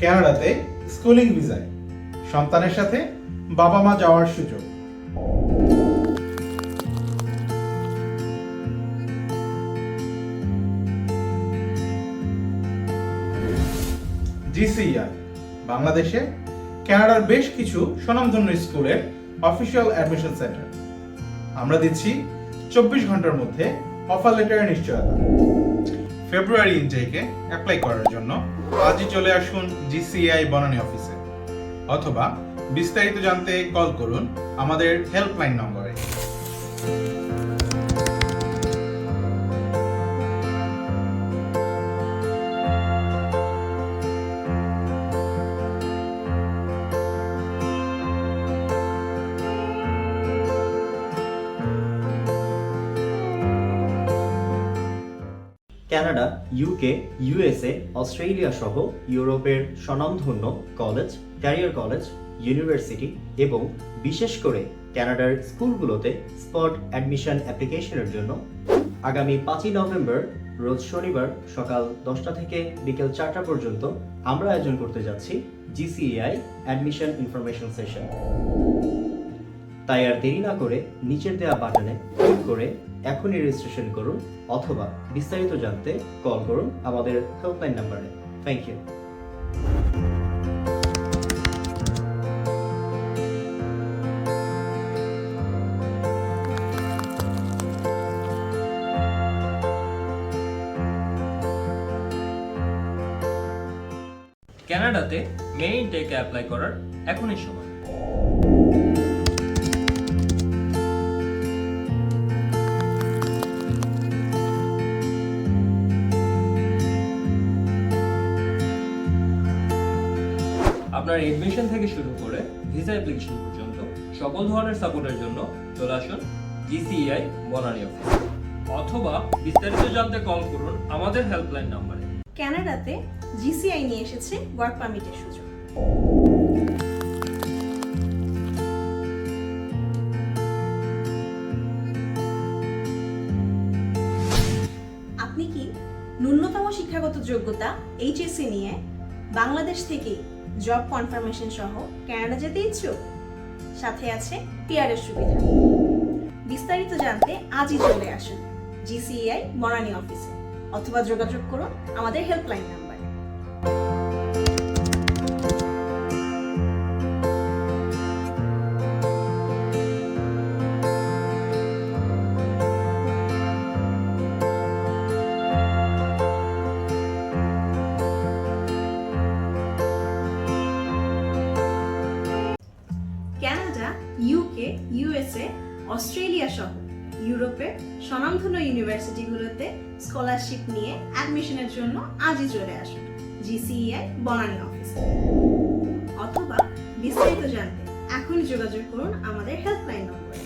কানাডাতে স্কুলিং ভিসায় সন্তানের সাথে বাবা মা যাওয়ার সুযোগ। জিসিআই বাংলাদেশে কানাডার বেশ কিছু স্বনামধন্য স্কুলের অফিসিয়াল অ্যাডমিশন সেন্টার। আমরা দিচ্ছি 24 ঘন্টার মধ্যে অফার লেটারের নিশ্চয়তা। ফেব্রুয়ারি ইনটেকে অ্যাপ্লাই করার জন্য আজই চলে আসুন জিসিআই বনানী অফিসে, অথবা বিস্তারিত জানতে কল করুন আমাদের হেল্পলাইন নম্বরে। কানাডা, ইউকে, ইউএসএ, অস্ট্রেলিয়া সহ ইউরোপের স্বনামধন্য কলেজ, ক্যারিয়ার কলেজ, ইউনিভার্সিটি এবং বিশেষ করে কানাডার স্কুলগুলোতে স্পট অ্যাডমিশন অ্যাপ্লিকেশনের জন্য আগামী 5ই নভেম্বর রোজ শনিবার সকাল 10টা থেকে বিকেল 4টা পর্যন্ত আমরা আয়োজন করতে যাচ্ছি জিসিআই অ্যাডমিশন ইনফরমেশন সেশন। তাই আর দেরি না করে নিচের দেওয়া বাটনে ক্লিক করে এখনই রেজিস্ট্রেশন করুন, অথবা বিস্তারিত জানতে কল করুন আমাদের হেল্পলাইন নাম্বারে। Thank you. কানাডাতে মে ইনটেকে অ্যাপ্লাই করার এখনই সময়। আপনার এডমিশন থেকে শুরু করে ভিসা অ্যাপ্লিকেশন পর্যন্ত সকল ধরনের সাপোর্টের জন্য চলে আসুন জিসিআই বনানী অফিস, অথবা বিস্তারিত জানতে কল করুন আমাদের হেল্পলাইন নাম্বারে। কানাডাতে জিসিআই নিয়ে এসেছে ওয়ার্ক পারমিটের সুযোগ। আপনি কি ন্যূনতম শিক্ষাগত যোগ্যতা এইচএসসি নিয়ে বাংলাদেশ থেকে জব কনফার্মেশন সহ কানাডা যেতে ইচ্ছুক? সাথে আছে পিআরের সুবিধা। বিস্তারিত জানতে আজই চলে আসুন জিসিআই বনানী অফিসে, অথবা যোগাযোগ করুন আমাদের হেল্পলাইন নাম্বারে। কানাডা, ইউকে, ইউএসএ, অস্ট্রেলিয়া সহ ইউরোপের স্বনামধন্য ইউনিভার্সিটিগুলোতে স্কলারশিপ নিয়ে অ্যাডমিশনের জন্য আজই চলে আসুন জিসিআই বনানী অফিসে, অথবা বিস্তারিত জানতে এখনই যোগাযোগ করুন আমাদের হেল্পলাইন নম্বরে।